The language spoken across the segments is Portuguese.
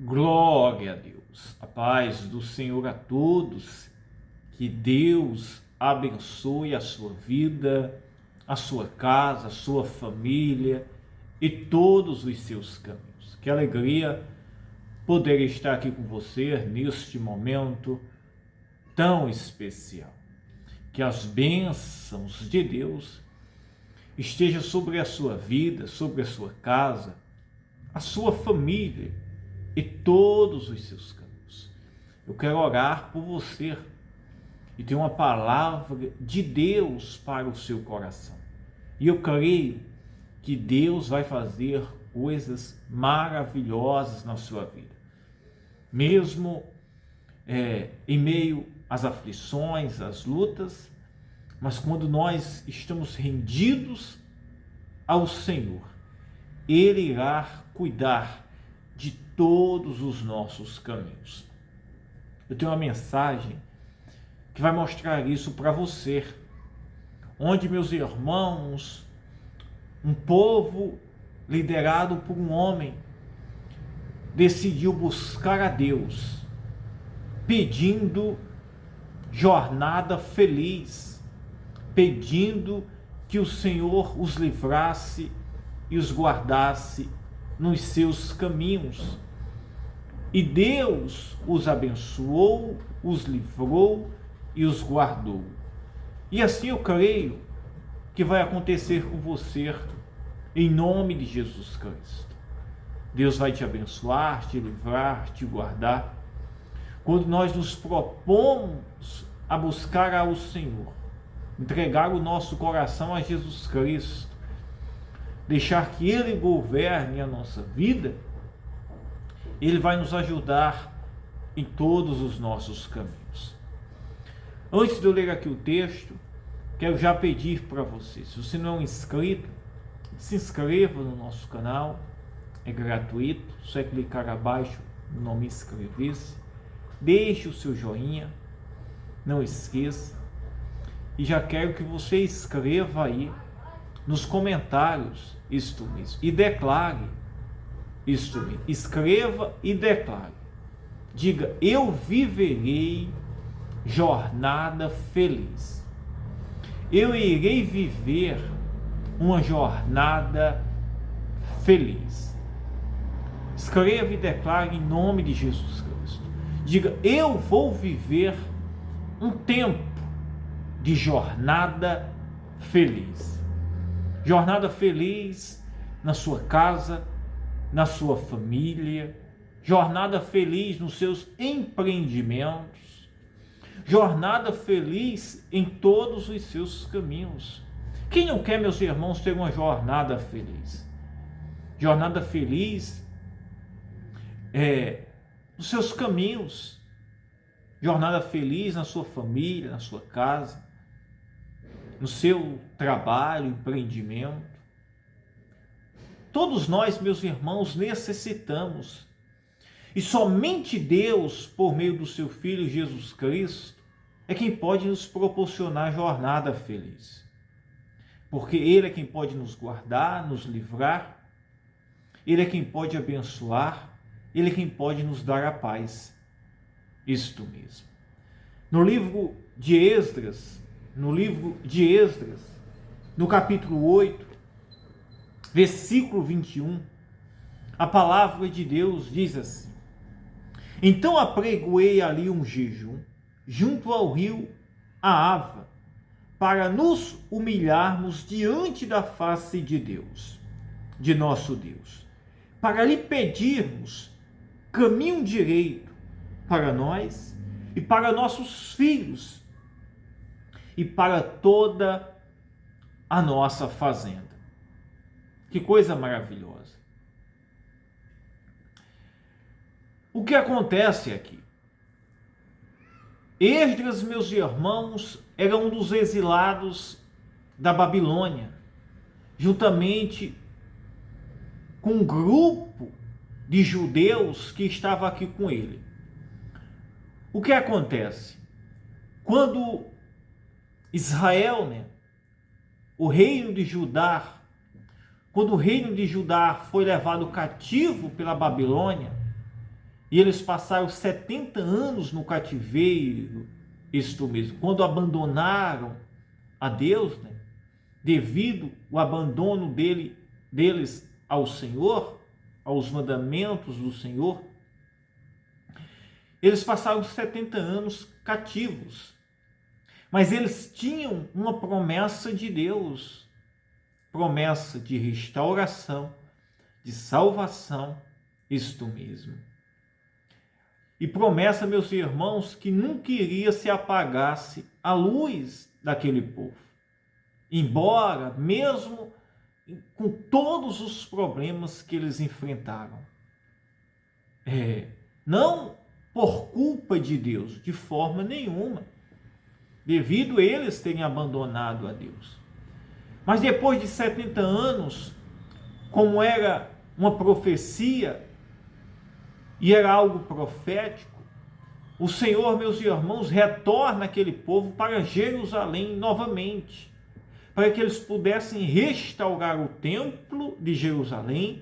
Glória a Deus, a paz do Senhor a todos, que Deus abençoe a sua vida, a sua casa, a sua família e todos os seus caminhos. Que alegria poder estar aqui com você neste momento tão especial. Que as bênçãos de Deus estejam sobre a sua vida, sobre a sua casa, a sua família e todos os seus caminhos. Eu quero orar por você e ter uma palavra de Deus para o seu coração. E eu creio que Deus vai fazer coisas maravilhosas na sua vida. Mesmo em meio às aflições, às lutas, mas quando nós estamos rendidos ao Senhor, Ele irá cuidar de todos os nossos caminhos. Eu tenho uma mensagem que vai mostrar isso para você, onde, meus irmãos, um povo liderado por um homem decidiu buscar a Deus, pedindo jornada feliz, pedindo que o Senhor os livrasse e os guardasse nos seus caminhos. E Deus os abençoou, os livrou e os guardou. E assim eu creio que vai acontecer com você, em nome de Jesus Cristo. Deus vai te abençoar, te livrar, te guardar. Quando nós nos propomos a buscar ao Senhor, entregar o nosso coração a Jesus Cristo, deixar que Ele governe a nossa vida, Ele vai nos ajudar em todos os nossos caminhos. Antes de eu ler aqui o texto, quero já pedir para você, se você não é inscrito, se inscreva no nosso canal, é gratuito, só é clicar abaixo no nome inscrever-se, deixe o seu joinha, não esqueça, e já quero que você escreva aí nos comentários isto mesmo, e declare isto mesmo, escreva e declare, diga: eu viverei jornada feliz, eu irei viver uma jornada feliz. Escreva e declare em nome de Jesus Cristo, diga: eu vou viver um tempo de jornada feliz. Jornada feliz na sua casa, na sua família, jornada feliz nos seus empreendimentos, jornada feliz em todos os seus caminhos. Quem não quer, meus irmãos, ter uma jornada feliz? Jornada feliz nos seus caminhos, jornada feliz na sua família, na sua casa, no seu trabalho, empreendimento. Todos nós, meus irmãos, necessitamos. E somente Deus, por meio do seu Filho Jesus Cristo, é quem pode nos proporcionar jornada feliz. Porque Ele é quem pode nos guardar, nos livrar. Ele é quem pode abençoar. Ele é quem pode nos dar a paz. Isto mesmo. No livro de Esdras, no capítulo 8, versículo 21, a palavra de Deus diz assim: então apregoei ali um jejum, junto ao rio Ahava, para nos humilharmos diante da face de Deus, de nosso Deus, para lhe pedirmos caminho direito para nós e para nossos filhos e para toda a nossa fazenda. Que coisa maravilhosa. O que acontece aqui? Esdras, meus irmãos, era um dos exilados da Babilônia, juntamente com um grupo de judeus que estava aqui com ele. O que acontece? Quando Israel, o reino de Judá, quando o reino de Judá foi levado cativo pela Babilônia, E eles passaram 70 anos no cativeiro, isto mesmo, quando abandonaram a Deus, né? Devido ao abandono deles ao Senhor, aos mandamentos do Senhor, eles passaram 70 anos cativos. Mas eles tinham uma promessa de Deus, promessa de restauração, de salvação, isto mesmo. E promessa, meus irmãos, que nunca iria se apagasse a luz daquele povo. Embora, mesmo com todos os problemas que eles enfrentaram. Não por culpa de Deus, de forma nenhuma, devido a eles terem abandonado a Deus. Mas depois de 70 anos, como era uma profecia e era algo profético, o Senhor, meus irmãos, retorna aquele povo para Jerusalém novamente, para que eles pudessem restaurar o templo de Jerusalém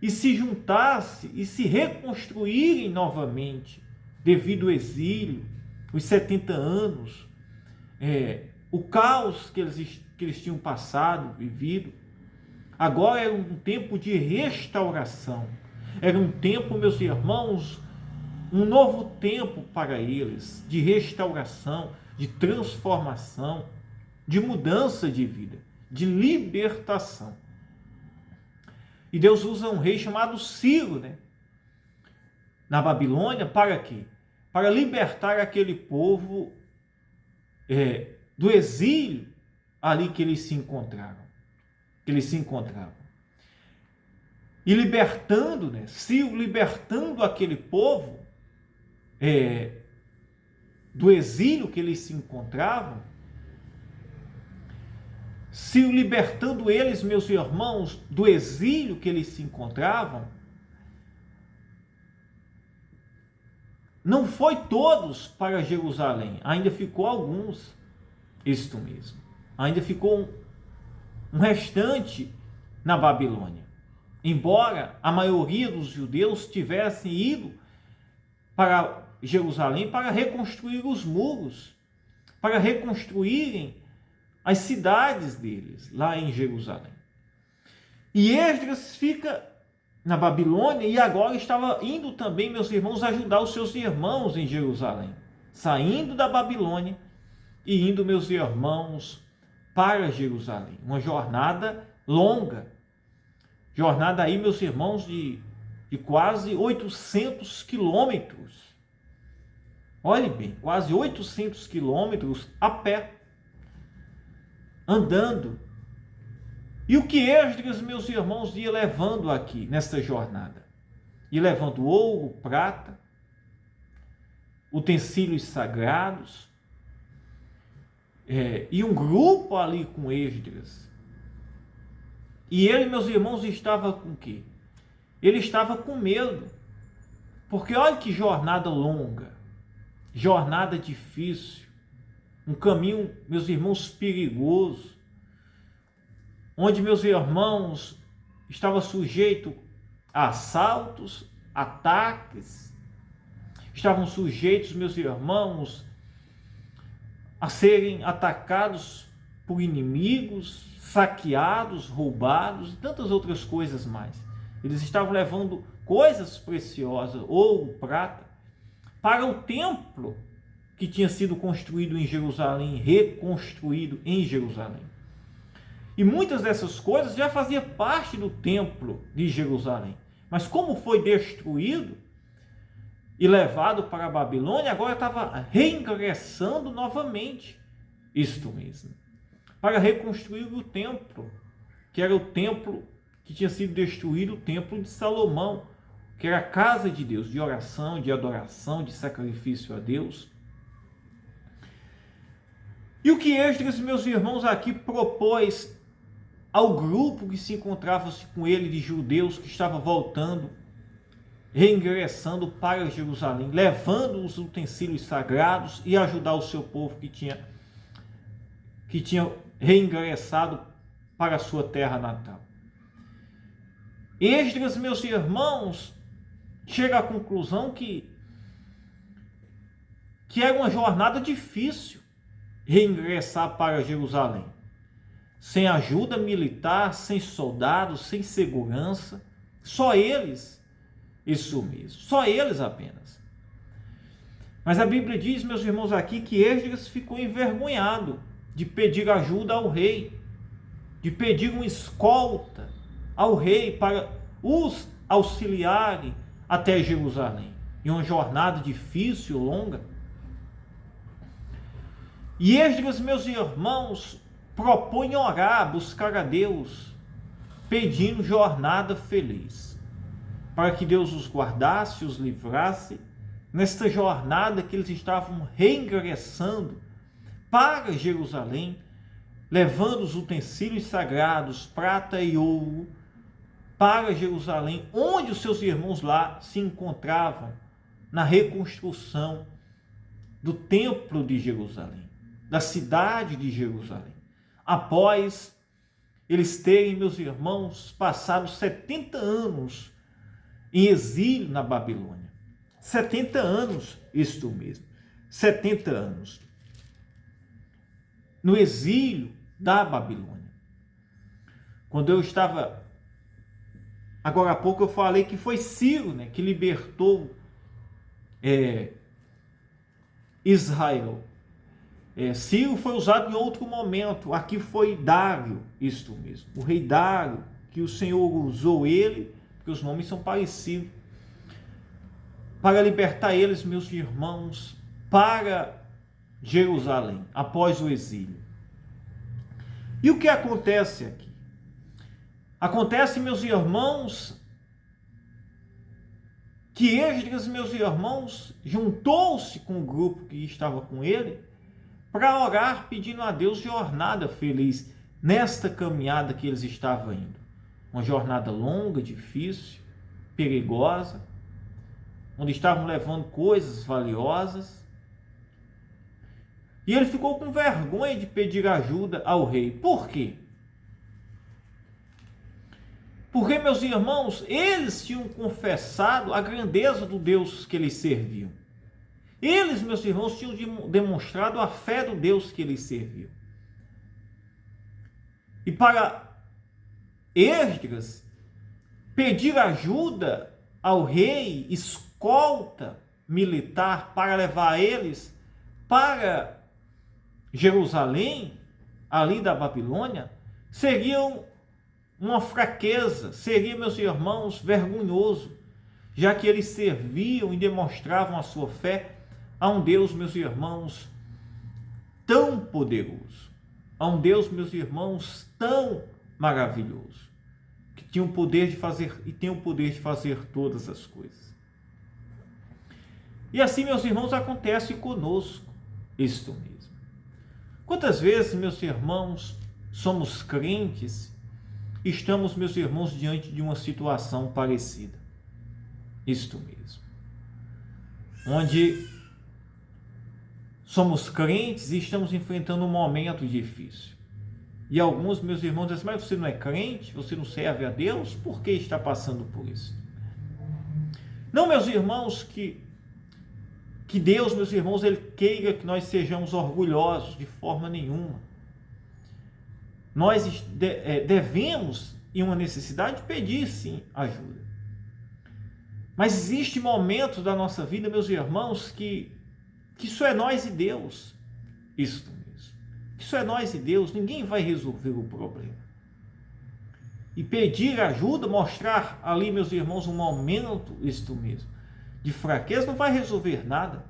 e se juntassem e se reconstruírem novamente, devido ao exílio, os 70 anos, o caos que eles tinham passado, vivido. Agora era um tempo de restauração, era um tempo, meus irmãos, um novo tempo para eles, de restauração, de transformação, de mudança de vida, de libertação. E Deus usa um rei chamado Ciro, né? Na Babilônia, para quê? Para libertar aquele povo do exílio ali que eles se encontraram. E libertando, né? Ciro libertando aquele povo do exílio que eles se encontravam, Ciro libertando eles, meus irmãos, do exílio que eles se encontravam, não foi todos para Jerusalém, ainda ficou alguns, isto mesmo, ainda ficou um restante na Babilônia, embora a maioria dos judeus tivessem ido para Jerusalém para reconstruir os muros, para reconstruírem as cidades deles lá em Jerusalém. E Esdras fica na Babilônia e agora estava indo também, meus irmãos, ajudar os seus irmãos em Jerusalém, saindo da Babilônia e indo, meus irmãos, para Jerusalém. Uma jornada longa, jornada aí, meus irmãos, de quase 800 quilômetros. Olhe bem, quase 800 quilômetros a pé, andando. E o que Esdras, meus irmãos, ia levando aqui nessa jornada? Ia levando ouro, prata, utensílios sagrados, e um grupo ali com Esdras. E ele, meus irmãos, estava com o quê? Ele estava com medo, porque olha que jornada longa, jornada difícil, um caminho, meus irmãos, perigoso, onde, meus irmãos, estava sujeito a assaltos, ataques, estavam sujeitos, meus irmãos, a serem atacados por inimigos, saqueados, roubados e tantas outras coisas mais. Eles estavam levando coisas preciosas, ouro, prata, para o templo que tinha sido construído em Jerusalém, reconstruído em Jerusalém. E muitas dessas coisas já faziam parte do templo de Jerusalém. Mas como foi destruído e levado para a Babilônia, agora estava reingressando novamente, isto mesmo, para reconstruir o templo, que era o templo que tinha sido destruído, o templo de Salomão, que era a casa de Deus, de oração, de adoração, de sacrifício a Deus. E o que Esdras, meus irmãos, aqui propôs ao grupo que se encontrava com ele de judeus que estava voltando, reingressando para Jerusalém, levando os utensílios sagrados e ajudar o seu povo que tinha reingressado para a sua terra natal. Esdras, meus irmãos, chega à conclusão que era uma jornada difícil reingressar para Jerusalém. Sem ajuda militar, sem soldados, sem segurança, só eles, isso mesmo, só eles apenas. Mas a Bíblia diz, meus irmãos, aqui que Esdras ficou envergonhado de pedir ajuda ao rei, de pedir uma escolta ao rei para os auxiliarem até Jerusalém. E uma jornada difícil, longa. E Esdras, meus irmãos, propõe orar, buscar a Deus, pedindo jornada feliz, para que Deus os guardasse, os livrasse, nesta jornada que eles estavam reingressando para Jerusalém, levando os utensílios sagrados, prata e ouro, para Jerusalém, onde os seus irmãos lá se encontravam, na reconstrução do templo de Jerusalém, da cidade de Jerusalém, após eles terem, meus irmãos, passado 70 anos em exílio na Babilônia. 70 anos, isto mesmo, 70 anos no exílio da Babilônia. Quando eu estava, agora há pouco eu falei que foi Ciro, né, que libertou Israel. Ciro foi usado em outro momento, aqui foi Dário, isto mesmo, o rei Dário, que o Senhor usou ele, porque os nomes são parecidos, para libertar eles, meus irmãos, para Jerusalém, após o exílio. E o que acontece aqui? Acontece, meus irmãos, que Esdras, meus irmãos, juntou-se com o grupo que estava com ele para orar, pedindo a Deus jornada feliz nesta caminhada que eles estavam indo. Uma jornada longa, difícil, perigosa, onde estavam levando coisas valiosas. E ele ficou com vergonha de pedir ajuda ao rei. Por quê? Porque, meus irmãos, eles tinham confessado a grandeza do Deus que eles serviam. Eles, meus irmãos, tinham demonstrado a fé do Deus que eles serviam. E para Esdras pedir ajuda ao rei, escolta militar para levar eles para Jerusalém, ali da Babilônia, seria uma fraqueza, seria, meus irmãos, vergonhoso, já que eles serviam e demonstravam a sua fé a um Deus, meus irmãos, tão poderoso, a um Deus, meus irmãos, tão maravilhoso, que tinha o poder de fazer e tem o poder de fazer todas as coisas. E assim, meus irmãos, acontece conosco isto mesmo. Quantas vezes, meus irmãos, somos crentes, estamos, meus irmãos, diante de uma situação parecida, isto mesmo, onde somos crentes e estamos enfrentando um momento difícil. E alguns, meus irmãos, dizem, mas você não é crente? Você não serve a Deus? Por que está passando por isso? Não, meus irmãos, que Deus, meus irmãos, Ele queira que nós sejamos orgulhosos de forma nenhuma. Nós devemos, em uma necessidade, pedir sim ajuda. Mas existe momentos da nossa vida, meus irmãos, que isso é nós e Deus. Isso mesmo. Isso é nós e Deus. Ninguém vai resolver o problema. E pedir ajuda, mostrar ali, meus irmãos, um momento, isto mesmo, de fraqueza, não vai resolver nada.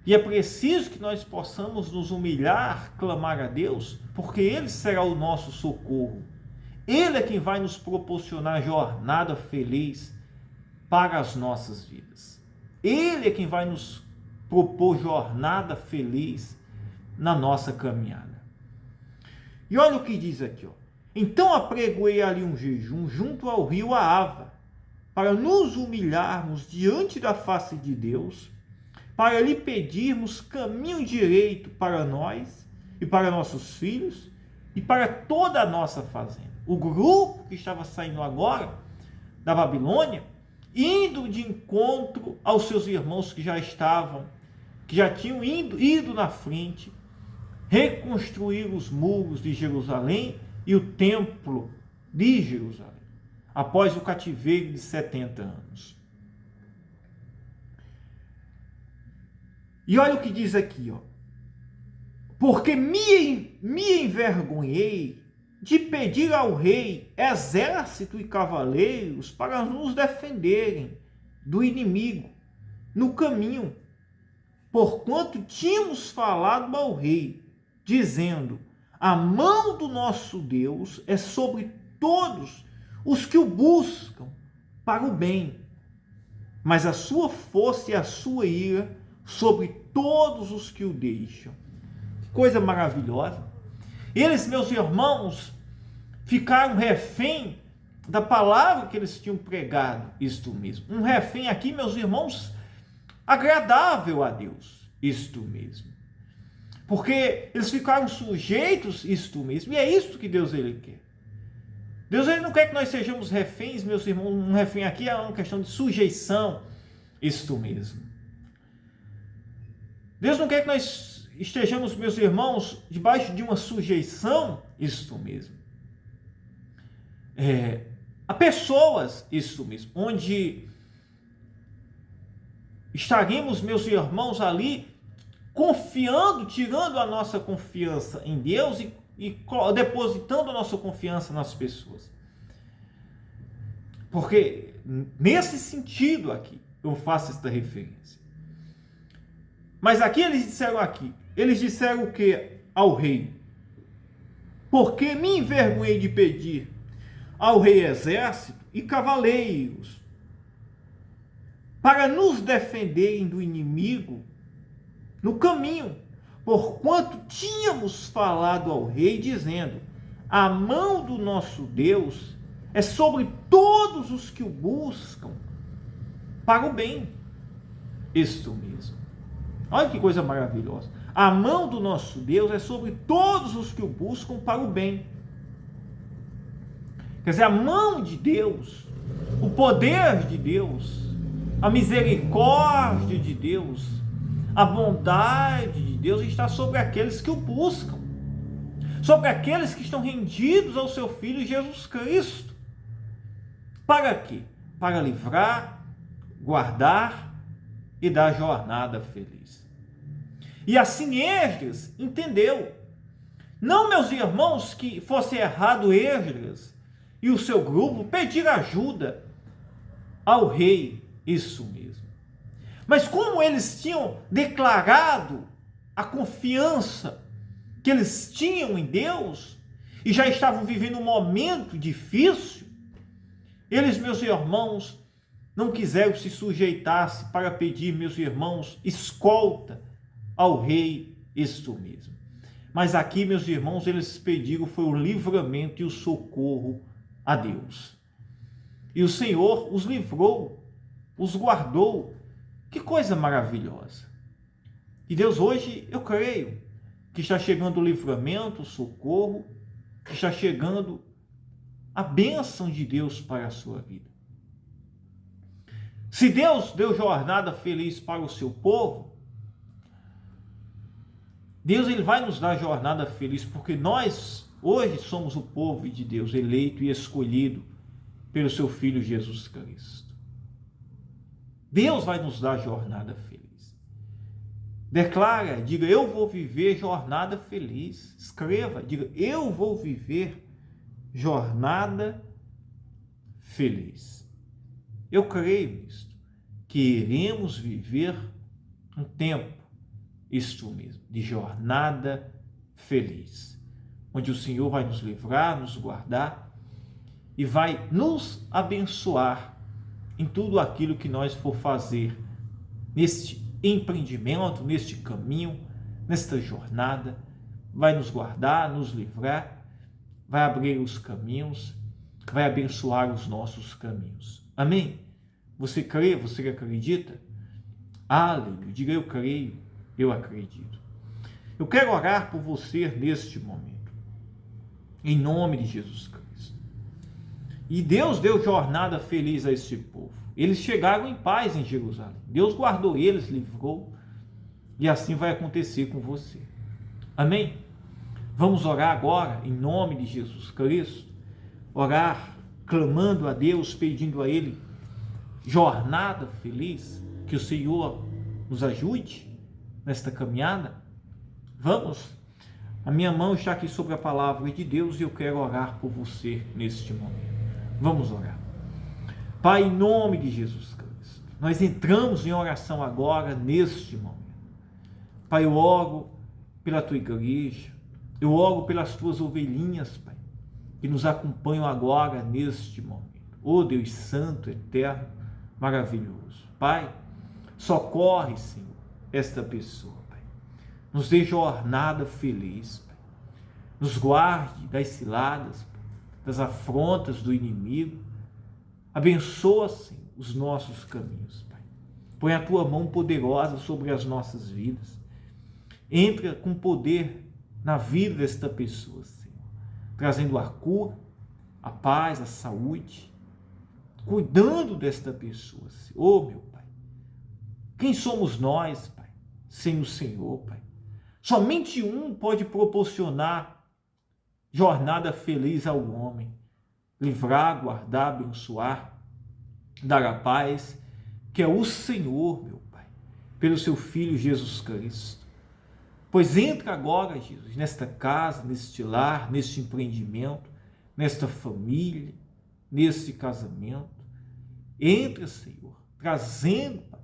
E é preciso que nós possamos nos humilhar, clamar a Deus, porque Ele será o nosso socorro. Ele é quem vai nos proporcionar jornada feliz para as nossas vidas. Ele é quem vai nos propor jornada feliz na nossa caminhada. E olha o que diz aqui, ó. Então apregoei ali um jejum junto ao rio Ahava, para nos humilharmos diante da face de Deus, para lhe pedirmos caminho direito para nós e para nossos filhos e para toda a nossa fazenda. O grupo que estava saindo agora da Babilônia indo de encontro aos seus irmãos que já tinham ido na frente, reconstruir os muros de Jerusalém e o templo de Jerusalém, após o cativeiro de 70 anos. E olha o que diz aqui, ó. Porque me envergonhei de pedir ao rei exército e cavaleiros para nos defenderem do inimigo no caminho, porquanto tínhamos falado ao rei, dizendo: a mão do nosso Deus é sobre todos os que o buscam para o bem, mas a sua força e a sua ira sobre todos os que o deixam. Que coisa maravilhosa! Eles, meus irmãos, ficaram refém da palavra que eles tinham pregado, isto mesmo. Um refém aqui, meus irmãos, agradável a Deus, isto mesmo. Porque eles ficaram sujeitos, isto mesmo, e é isso que Deus ele quer. Deus ele não quer que nós sejamos reféns, meus irmãos. Um refém aqui é uma questão de sujeição, isto mesmo. Deus não quer que nós estejamos, meus irmãos, debaixo de uma sujeição, isto mesmo. A pessoas, isto mesmo, onde estaremos, meus irmãos, ali confiando, tirando a nossa confiança em Deus e depositando a nossa confiança nas pessoas. Porque nesse sentido aqui eu faço esta referência. Mas aqui eles disseram o que ao rei? Porque me envergonhei de pedir ao rei exército e cavaleiros para nos defenderem do inimigo no caminho, porquanto tínhamos falado ao rei, dizendo: a mão do nosso Deus é sobre todos os que o buscam para o bem. Isto mesmo. Olha que coisa maravilhosa. A mão do nosso Deus é sobre todos os que o buscam para o bem. Quer dizer, a mão de Deus, o poder de Deus, a misericórdia de Deus, a bondade de Deus está sobre aqueles que o buscam, sobre aqueles que estão rendidos ao seu Filho Jesus Cristo. Para quê? Para livrar, guardar e dar jornada feliz. E assim Esdras entendeu. Não, meus irmãos, que fosse errado Esdras e o seu grupo pedir ajuda ao rei, isso mesmo. Mas como eles tinham declarado a confiança que eles tinham em Deus e já estavam vivendo um momento difícil, eles, meus irmãos, não quiseram se sujeitar-se para pedir, meus irmãos, escolta ao rei, isto mesmo. Mas aqui, meus irmãos, eles pediram foi o livramento e o socorro a Deus. E o Senhor os livrou, os guardou. Que coisa maravilhosa. E Deus hoje, eu creio, que está chegando o livramento, o socorro, que está chegando a bênção de Deus para a sua vida. Se Deus deu jornada feliz para o seu povo, Deus ele vai nos dar jornada feliz, porque nós hoje somos o povo de Deus, eleito e escolhido pelo seu Filho Jesus Cristo. Deus vai nos dar jornada feliz. Declara, diga: eu vou viver jornada feliz. Escreva, diga: eu vou viver jornada feliz. Eu creio nisto, que iremos viver um tempo, isto mesmo, de jornada feliz, onde o Senhor vai nos livrar, nos guardar e vai nos abençoar em tudo aquilo que nós for fazer neste empreendimento, neste caminho, nesta jornada. Vai nos guardar, nos livrar, vai abrir os caminhos, vai abençoar os nossos caminhos. Amém? Você crê? Você acredita? Aleluia. Diga: eu creio, eu acredito. Eu quero orar por você neste momento, em nome de Jesus Cristo. E Deus deu jornada feliz a este povo. Eles chegaram em paz em Jerusalém. Deus guardou eles, livrou. E assim vai acontecer com você. Amém? Vamos orar agora, em nome de Jesus Cristo. Orar, clamando a Deus, pedindo a Ele jornada feliz. Que o Senhor nos ajude nesta caminhada. Vamos? A minha mão está aqui sobre a palavra de Deus e eu quero orar por você neste momento. Vamos orar. Pai, em nome de Jesus Cristo, nós entramos em oração agora, neste momento. Pai, eu oro pela tua igreja, eu oro pelas tuas ovelhinhas, Pai, que nos acompanham agora, neste momento. Oh Deus Santo, Eterno, maravilhoso. Pai, socorre, Senhor, esta pessoa, Pai. Nos dê jornada feliz, Pai. Nos guarde das ciladas, Pai, das afrontas do inimigo. Abençoa, Senhor, os nossos caminhos, Pai. Põe a tua mão poderosa sobre as nossas vidas. Entra com poder na vida desta pessoa, Senhor, trazendo a cura, a paz, a saúde, cuidando desta pessoa, Senhor. Oh, meu Pai, quem somos nós, Pai, sem o Senhor, Pai? Somente um pode proporcionar jornada feliz ao homem, livrar, guardar, abençoar, dar a paz, que é o Senhor, meu Pai, pelo seu Filho Jesus Cristo. Pois entra agora, Jesus, nesta casa, neste lar, neste empreendimento, nesta família, neste casamento. Entra, Senhor, trazendo, Pai,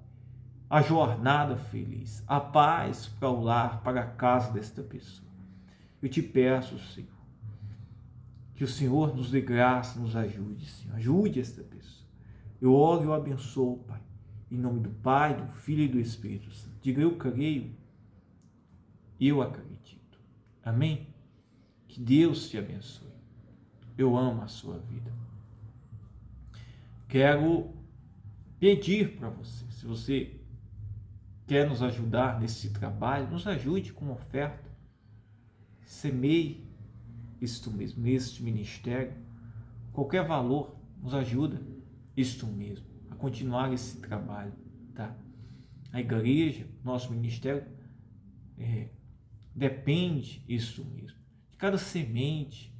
a jornada feliz, a paz para o lar, para a casa desta pessoa. Eu te peço, Senhor, que o Senhor nos dê graça, nos ajude, Senhor. Ajude esta pessoa. Eu oro e eu abençoo, Pai, em nome do Pai, do Filho e do Espírito Santo. Diga, eu creio, eu acredito. Amém? Que Deus te abençoe. Eu amo a sua vida. Quero pedir para você, se você quer nos ajudar nesse trabalho, nos ajude com uma oferta. Semeie isto mesmo, neste ministério. Qualquer valor nos ajuda isto mesmo, a continuar esse trabalho, tá? A igreja, nosso ministério, depende isso mesmo, de cada semente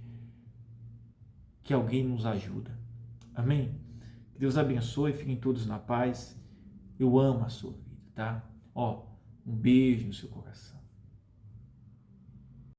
que alguém nos ajuda. Amém? Que Deus abençoe, fiquem todos na paz. Eu amo a sua vida, tá? Um beijo no seu coração.